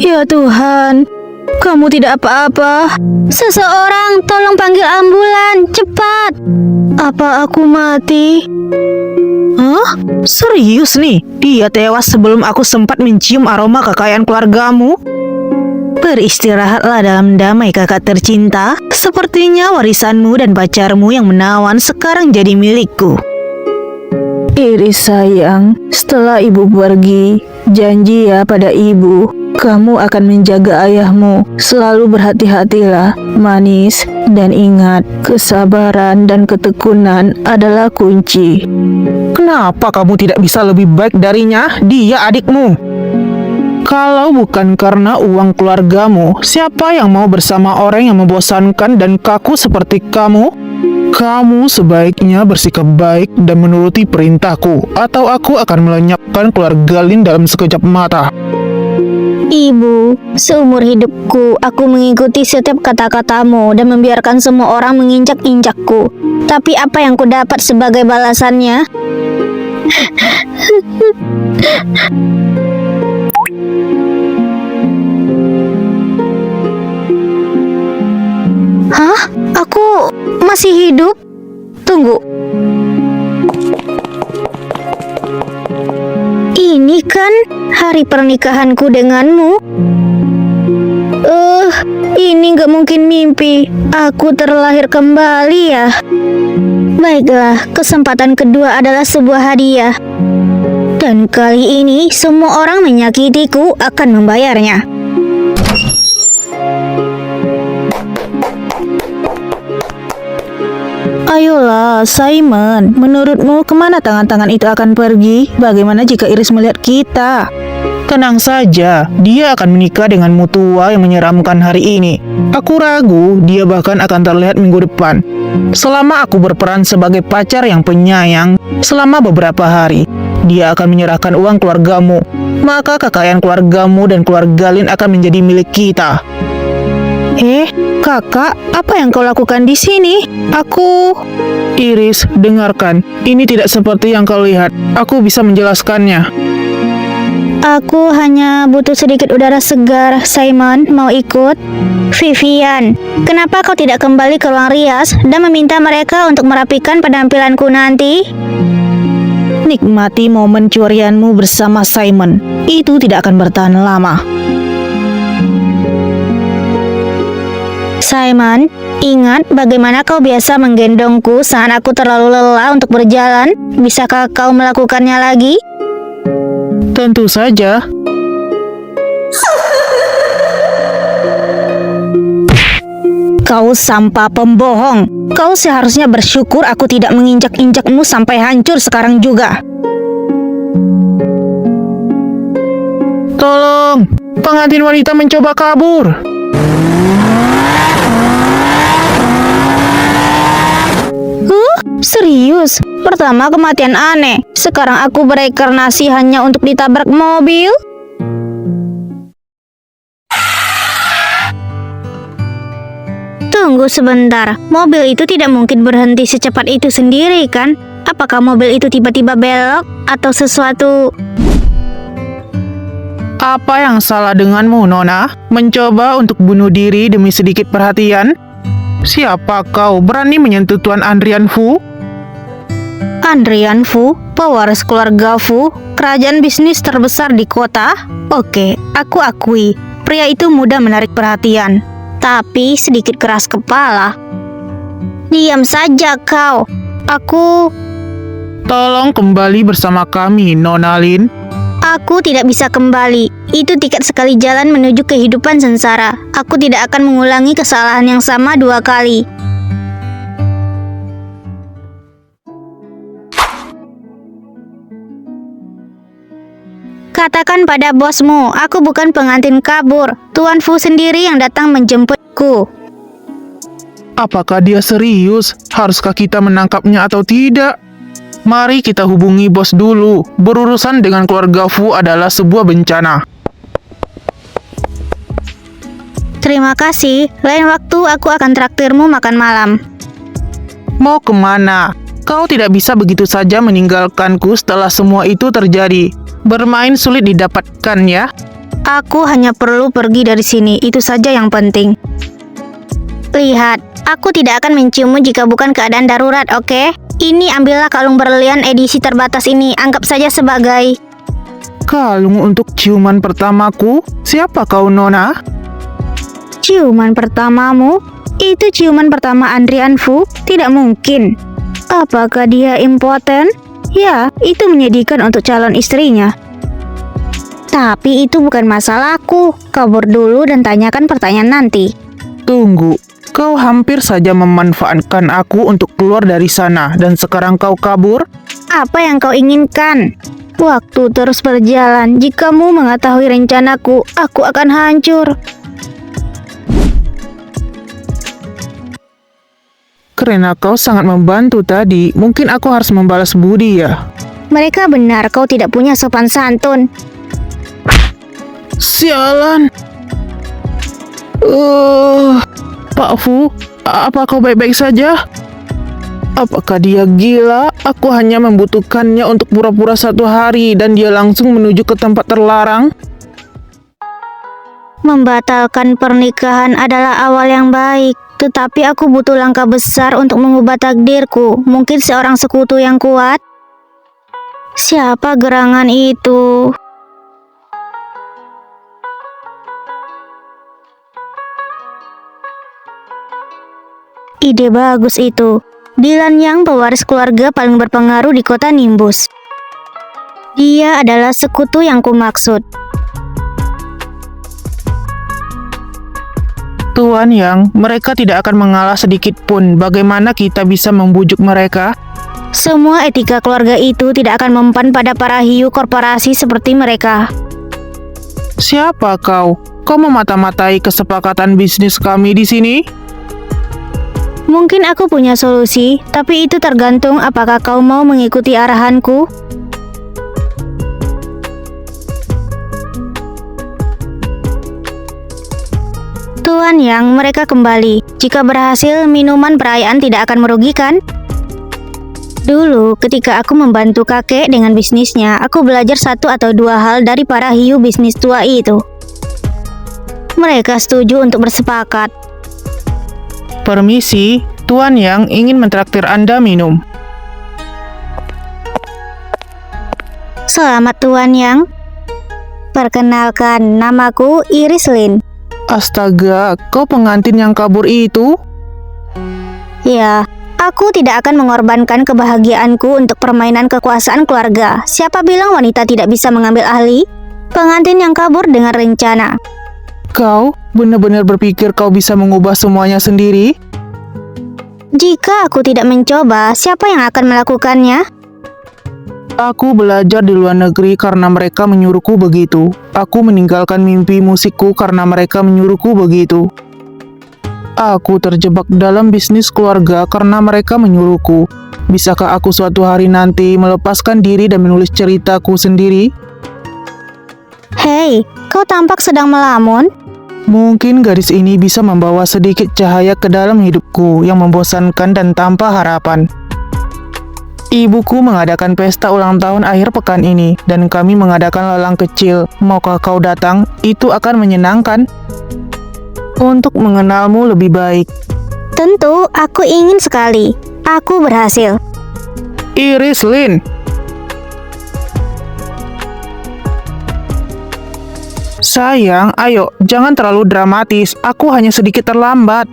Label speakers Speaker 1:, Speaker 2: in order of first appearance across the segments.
Speaker 1: Ya Tuhan, kamu tidak apa-apa. Seseorang tolong panggil ambulan, cepat. Apa aku mati?
Speaker 2: Hah? Serius nih? Dia tewas sebelum aku sempat mencium aroma kekayaan keluargamu? Beristirahatlah dalam damai kakak tercinta. Sepertinya warisanmu dan pacarmu yang menawan sekarang jadi milikku.
Speaker 1: Iris sayang, setelah ibu pergi, janji ya pada ibu, kamu akan menjaga ayahmu. Selalu berhati-hatilah, manis, dan ingat, kesabaran dan ketekunan adalah kunci.
Speaker 2: Kenapa kamu tidak bisa lebih baik darinya? Dia adikmu. Kalau bukan karena uang keluargamu, siapa yang mau bersama orang yang membosankan dan kaku seperti kamu? Kamu sebaiknya bersikap baik dan menuruti perintahku, atau aku akan melenyapkan keluarga Lin dalam sekejap mata.
Speaker 1: Ibu, seumur hidupku aku mengikuti setiap kata-katamu dan membiarkan semua orang menginjak-injakku. Tapi apa yang kudapat sebagai balasannya? Hah? Aku masih hidup? Tunggu. Ini kan hari pernikahanku denganmu. Ini gak mungkin mimpi. Aku terlahir kembali ya. Baiklah, kesempatan kedua adalah sebuah hadiah. Dan kali ini semua orang menyakitiku akan membayarnya.
Speaker 2: Ayolah, Simon. Menurutmu kemana tangan-tangan itu akan pergi? Bagaimana jika Iris melihat kita? Tenang saja, dia akan menikah dengan mutua yang menyeramkan hari ini. Aku ragu dia bahkan akan terlihat minggu depan. Selama aku berperan sebagai pacar yang penyayang, selama beberapa hari, dia akan menyerahkan uang keluargamu. Maka kekayaan keluargamu dan keluarga Lin akan menjadi milik kita. Kakak, apa yang kau lakukan di sini? Iris, dengarkan. Ini tidak seperti yang kau lihat. Aku bisa menjelaskannya.
Speaker 1: Aku hanya butuh sedikit udara segar. Simon, mau ikut? Vivian, kenapa kau tidak kembali ke ruang rias dan meminta mereka untuk merapikan penampilanku nanti?
Speaker 2: Nikmati momen curianmu bersama Simon. Itu tidak akan bertahan lama.
Speaker 1: Simon, ingat bagaimana kau biasa menggendongku saat aku terlalu lelah untuk berjalan? Bisakah kau melakukannya lagi?
Speaker 2: Tentu saja.
Speaker 1: Kau sampah pembohong. Kau seharusnya bersyukur aku tidak menginjak-injakmu sampai hancur sekarang juga.
Speaker 2: Tolong, pengantin wanita mencoba kabur.
Speaker 1: Serius? Pertama kematian aneh, sekarang aku bereinkarnasi hanya untuk ditabrak mobil? Tunggu sebentar, mobil itu tidak mungkin berhenti secepat itu sendiri kan? Apakah mobil itu tiba-tiba belok atau sesuatu?
Speaker 2: Apa yang salah denganmu, Nona? Mencoba untuk bunuh diri demi sedikit perhatian? Siapa kau berani menyentuh Tuan Andrian Fu?
Speaker 1: Andrian Fu, pewaris keluarga Fu, kerajaan bisnis terbesar di kota? Oke, aku akui, pria itu mudah menarik perhatian, tapi sedikit keras kepala. Diam saja kau.
Speaker 2: Tolong kembali bersama kami, Nona Lin.
Speaker 1: Aku tidak bisa kembali. Itu tiket sekali jalan menuju kehidupan sengsara. Aku tidak akan mengulangi kesalahan yang sama 2 kali. Katakan pada bosmu, aku bukan pengantin kabur. Tuan Fu sendiri yang datang menjemputku.
Speaker 2: Apakah dia serius? Haruskah kita menangkapnya atau tidak? Mari kita hubungi bos dulu. Berurusan dengan keluarga Fu adalah sebuah bencana.
Speaker 1: Terima kasih. Lain waktu aku akan traktirmu makan malam.
Speaker 2: Mau kemana? Kau tidak bisa begitu saja meninggalkanku setelah semua itu terjadi. Bermain sulit didapatkan ya.
Speaker 1: Aku hanya perlu pergi dari sini, itu saja yang penting. Lihat, aku tidak akan menciummu jika bukan keadaan darurat, oke? Ini ambillah kalung berlian edisi terbatas ini, anggap saja sebagai...
Speaker 2: Kalung untuk ciuman pertamaku? Siapa kau, Nona?
Speaker 1: Ciuman pertamamu? Itu ciuman pertama Andrian Fu? Tidak mungkin. Apakah dia impoten? Ya, itu menyedihkan untuk calon istrinya. Tapi itu bukan masalahku. Kabur dulu dan tanyakan pertanyaan nanti.
Speaker 2: Tunggu, kau hampir saja memanfaatkan aku untuk keluar dari sana dan sekarang kau kabur?
Speaker 1: Apa yang kau inginkan? Waktu terus berjalan. Jika kamu mengetahui rencanaku, aku akan hancur.
Speaker 2: Karena kau sangat membantu tadi, mungkin aku harus membalas budi ya.
Speaker 1: Mereka benar, kau tidak punya sopan santun.
Speaker 2: Sialan. Pak Fu, apa kau baik-baik saja? Apakah dia gila? Aku hanya membutuhkannya untuk pura-pura 1 hari dan dia langsung menuju ke tempat terlarang.
Speaker 1: Membatalkan pernikahan adalah awal yang baik, tetapi aku butuh langkah besar untuk mengubah takdirku. Mungkin seorang sekutu yang kuat. Siapa gerangan itu? Ide bagus itu. Dylan Yang, pewaris keluarga paling berpengaruh di kota Nimbus. Dia adalah sekutu yang kumaksud.
Speaker 2: Tuan Yang, mereka tidak akan mengalah sedikit pun. Bagaimana kita bisa membujuk mereka?
Speaker 1: Semua etika keluarga itu tidak akan mempan pada para hiu korporasi seperti mereka.
Speaker 2: Siapa kau? Kau memata-matai kesepakatan bisnis kami di sini?
Speaker 1: Mungkin aku punya solusi, tapi itu tergantung apakah kau mau mengikuti arahanku. Tuan Yang, mereka kembali. Jika berhasil, minuman perayaan tidak akan merugikan. Dulu, ketika aku membantu kakek dengan bisnisnya, aku belajar 1 atau 2 hal dari para hiu bisnis tua itu. Mereka setuju untuk bersepakat.
Speaker 2: Permisi, Tuan Yang ingin mentraktir Anda minum.
Speaker 1: Selamat Tuan Yang. Perkenalkan, namaku Iris Lin.
Speaker 2: Astaga, kau pengantin yang kabur itu?
Speaker 1: Ya, aku tidak akan mengorbankan kebahagiaanku untuk permainan kekuasaan keluarga. Siapa bilang wanita tidak bisa mengambil ahli? Pengantin yang kabur dengan rencana.
Speaker 2: Kau benar-benar berpikir kau bisa mengubah semuanya sendiri?
Speaker 1: Jika aku tidak mencoba, siapa yang akan melakukannya?
Speaker 2: Aku belajar di luar negeri karena mereka menyuruhku begitu. Aku meninggalkan mimpi musikku karena mereka menyuruhku begitu. Aku terjebak dalam bisnis keluarga karena mereka menyuruhku. Bisakah aku suatu hari nanti melepaskan diri dan menulis ceritaku sendiri?
Speaker 1: Hei, kau tampak sedang melamun.
Speaker 2: Mungkin gadis ini bisa membawa sedikit cahaya ke dalam hidupku yang membosankan dan tanpa harapan. Ibuku mengadakan pesta ulang tahun akhir pekan ini, dan kami mengadakan lelang kecil. Maukah kau datang? Itu akan menyenangkan. Untuk mengenalmu lebih baik.
Speaker 1: Tentu, aku ingin sekali. Aku berhasil.
Speaker 2: Iris Lin. Sayang, ayo, jangan terlalu dramatis. Aku hanya sedikit terlambat.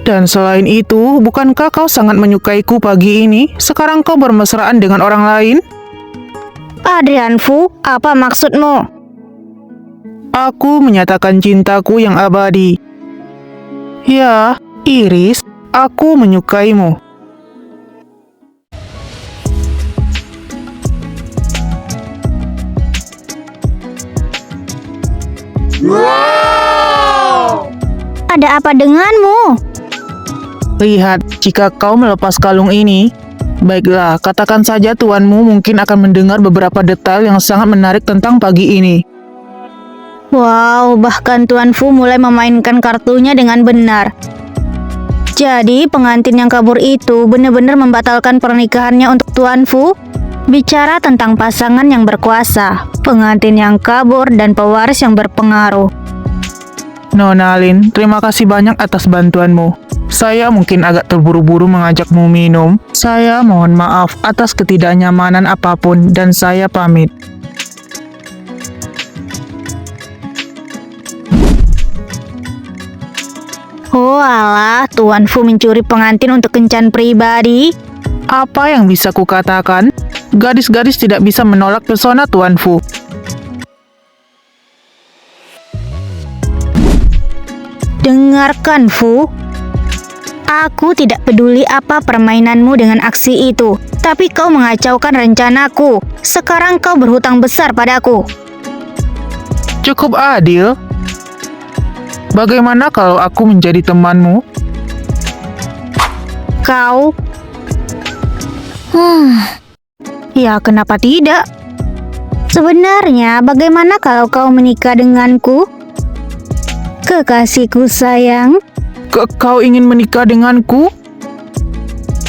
Speaker 2: Dan selain itu, bukankah kau sangat menyukaiku pagi ini? Sekarang kau bermesraan dengan orang lain?
Speaker 1: Adrian Fu, apa maksudmu?
Speaker 2: Aku menyatakan cintaku yang abadi. Ya, Iris, aku menyukaimu.
Speaker 1: Ada apa denganmu?
Speaker 2: Lihat, jika kau melepas kalung ini, baiklah, katakan saja tuanmu mungkin akan mendengar beberapa detail yang sangat menarik tentang pagi ini.
Speaker 1: Wow, bahkan Tuan Fu mulai memainkan kartunya dengan benar. Jadi, pengantin yang kabur itu benar-benar membatalkan pernikahannya untuk Tuan Fu? Bicara tentang pasangan yang berkuasa, pengantin yang kabur, dan pewaris yang berpengaruh.
Speaker 2: Nona Lin, terima kasih banyak atas bantuanmu. Saya mungkin agak terburu-buru mengajakmu minum. Saya mohon maaf atas ketidaknyamanan apapun dan saya pamit.
Speaker 1: Oh alah, Tuan Fu mencuri pengantin untuk kencan pribadi.
Speaker 2: Apa yang bisa kukatakan? Gadis-gadis tidak bisa menolak pesona Tuan Fu.
Speaker 1: Dengarkan, Fu. Aku tidak peduli apa permainanmu dengan aksi itu, tapi kau mengacaukan rencanaku. Sekarang kau berhutang besar padaku.
Speaker 2: Cukup adil. Bagaimana kalau aku menjadi temanmu?
Speaker 1: Kau... Ya, kenapa tidak? Sebenarnya, bagaimana kalau kau menikah denganku? Kekasihku sayang.
Speaker 2: Kau ingin menikah denganku?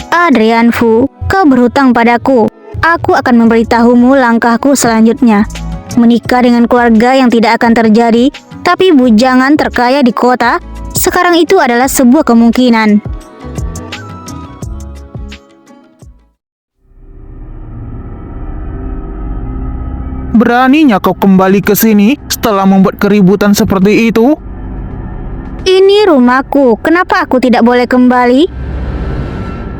Speaker 1: Adrian Fu, kau berhutang padaku. Aku akan memberitahumu langkahku selanjutnya. Menikah dengan keluarga yang tidak akan terjadi, tapi bujangan terkaya di kota, sekarang itu adalah sebuah kemungkinan.
Speaker 2: Beraninya kau kembali ke sini setelah membuat keributan seperti itu?
Speaker 1: Ini rumahku, kenapa aku tidak boleh kembali?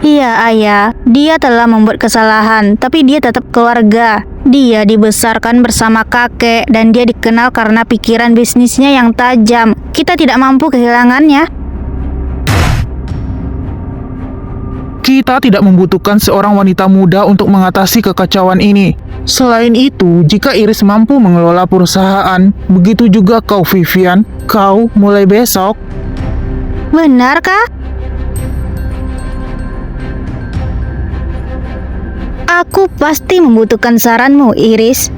Speaker 1: Iya, Ayah, dia telah membuat kesalahan, tapi dia tetap keluarga. Dia dibesarkan bersama kakek, dan dia dikenal karena pikiran bisnisnya yang tajam. Kita tidak mampu kehilangannya.
Speaker 2: Kita tidak membutuhkan seorang wanita muda untuk mengatasi kekacauan ini. Selain itu, jika Iris mampu mengelola perusahaan, begitu juga kau, Vivian. Kau mulai besok.
Speaker 1: Benarkah? Aku pasti membutuhkan saranmu, Iris.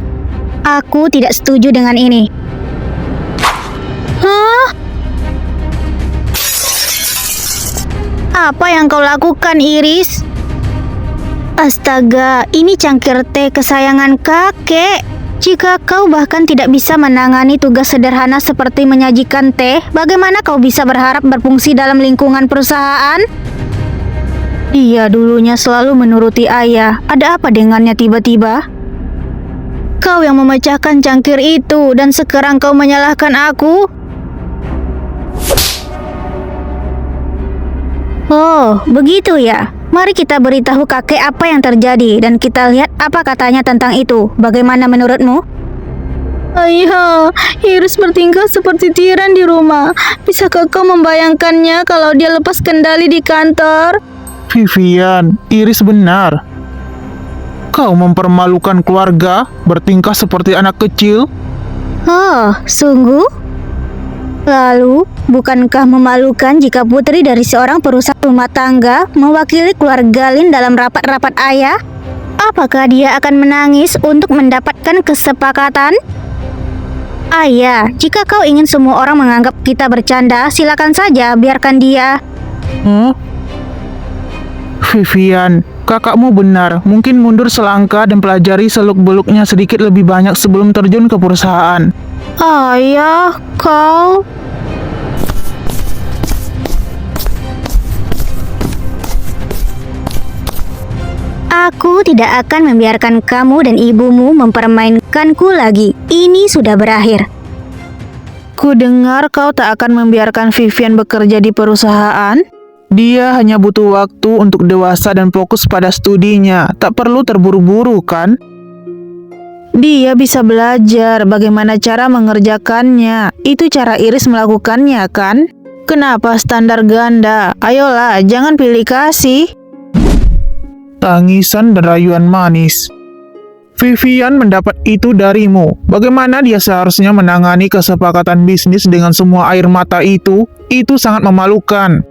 Speaker 1: Aku tidak setuju dengan ini. Hah? Apa yang kau lakukan, Iris? Astaga, ini cangkir teh kesayangan kakek. Jika kau bahkan tidak bisa menangani tugas sederhana seperti menyajikan teh, bagaimana kau bisa berharap berfungsi dalam lingkungan perusahaan? Dia dulunya selalu menuruti ayah. Ada apa dengannya tiba-tiba? Kau yang memecahkan cangkir itu dan sekarang kau menyalahkan aku? Oh, begitu ya. Mari kita beritahu kakek apa yang terjadi dan kita lihat apa katanya tentang itu. Bagaimana menurutmu? Ayah, Iris bertingkah seperti tiran di rumah. Bisakah kau membayangkannya kalau dia lepas kendali di kantor?
Speaker 2: Vivian, Iris benar. Kau mempermalukan keluarga, bertingkah seperti anak kecil.
Speaker 1: Oh, sungguh? Lalu, bukankah memalukan jika putri dari seorang perusahaan rumah tangga mewakili keluarga Lin dalam rapat-rapat ayah? Apakah dia akan menangis untuk mendapatkan kesepakatan? Ayah, jika kau ingin semua orang menganggap kita bercanda, silakan saja, biarkan dia.
Speaker 2: Vivian, kakakmu benar. Mungkin mundur selangkah dan pelajari seluk-beluknya sedikit lebih banyak sebelum terjun ke perusahaan.
Speaker 1: Ayah, kau... Aku tidak akan membiarkan kamu dan ibumu mempermainkanku lagi. Ini sudah berakhir.
Speaker 2: Ku dengar kau tak akan membiarkan Vivian bekerja di perusahaan. Dia hanya butuh waktu untuk dewasa dan fokus pada studinya. Tak perlu terburu-buru, kan? Dia bisa belajar bagaimana cara mengerjakannya. Itu cara Iris melakukannya, kan? Kenapa standar ganda? Ayolah, jangan pilih kasih. Tangisan dan rayuan manis. Vivian mendapat itu darimu. Bagaimana dia seharusnya menangani kesepakatan bisnis dengan semua air mata itu? Itu sangat memalukan.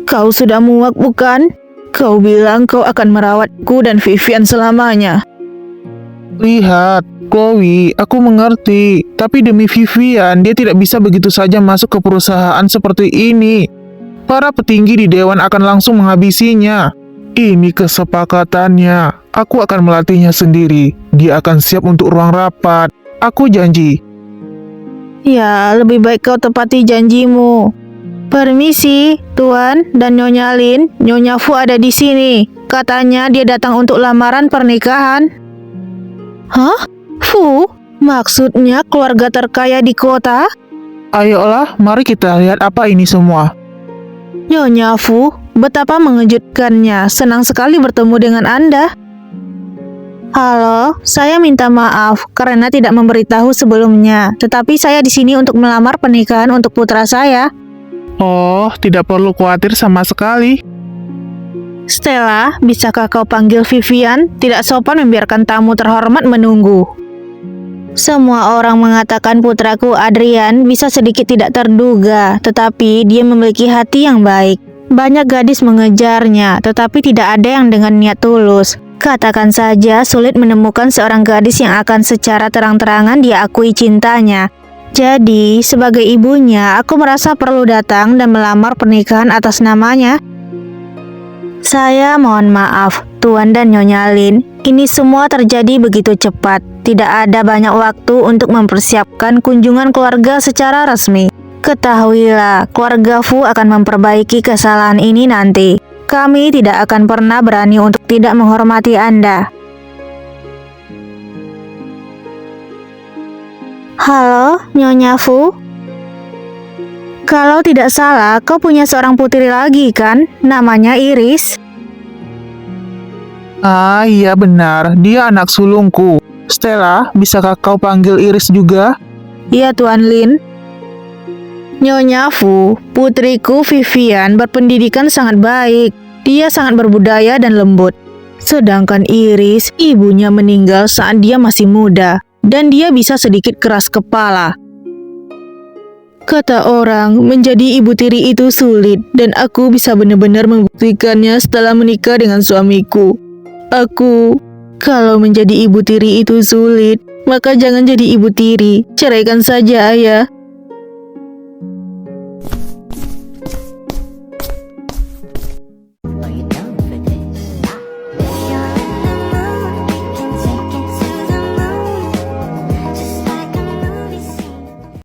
Speaker 2: Kau sudah muak, bukan? Kau bilang kau akan merawatku dan Vivian selamanya. Lihat, Chloe, aku mengerti. Tapi demi Vivian, dia tidak bisa begitu saja masuk ke perusahaan seperti ini. Para petinggi di dewan akan langsung menghabisinya.
Speaker 3: Ini kesepakatannya. Aku akan melatihnya sendiri. Dia akan siap untuk ruang rapat. Aku janji.
Speaker 2: Ya, lebih baik kau tepati janjimu. Permisi, Tuan dan Nyonya Lin. Nyonya Fu ada di sini. Katanya dia datang untuk lamaran pernikahan. Hah? Fu? Maksudnya keluarga terkaya di kota?
Speaker 3: Ayolah, mari kita lihat apa ini semua.
Speaker 2: Nyonya Fu, betapa mengejutkannya. Senang sekali bertemu dengan Anda. Halo, saya minta maaf karena tidak memberitahu sebelumnya. Tetapi saya di sini untuk melamar pernikahan untuk putra saya.
Speaker 3: Oh, tidak perlu khawatir sama sekali.
Speaker 2: Stella, bisakah kau panggil Vivian? Tidak sopan membiarkan tamu terhormat menunggu. Semua orang mengatakan putraku Adrian bisa sedikit tidak terduga, tetapi dia memiliki hati yang baik. Banyak gadis mengejarnya, tetapi tidak ada yang dengan niat tulus. Katakan saja sulit menemukan seorang gadis yang akan secara terang-terangan diakui cintanya. Jadi, sebagai ibunya, aku merasa perlu datang dan melamar pernikahan atas namanya. Saya mohon maaf, Tuan dan Nyonya Lin. Ini semua terjadi begitu cepat. Tidak ada banyak waktu untuk mempersiapkan kunjungan keluarga secara resmi. Ketahuilah, keluarga Fu akan memperbaiki kesalahan ini nanti. Kami tidak akan pernah berani untuk tidak menghormati Anda. Halo, Nyonya Fu. Kalau tidak salah, kau punya seorang putri lagi kan? Namanya Iris.
Speaker 3: Ah, iya benar. Dia anak sulungku. Stella, bisakah kau panggil Iris juga?
Speaker 2: Iya, Tuan Lin. Nyonya Fu, putriku Vivian berpendidikan sangat baik. Dia sangat berbudaya dan lembut. Sedangkan Iris, ibunya meninggal saat dia masih muda. Dan dia bisa sedikit keras kepala. Kata orang, menjadi ibu tiri itu sulit. Dan aku bisa benar-benar membuktikannya setelah menikah dengan suamiku. Kalau menjadi ibu tiri itu sulit, maka jangan jadi ibu tiri. Ceraikan saja, ayah.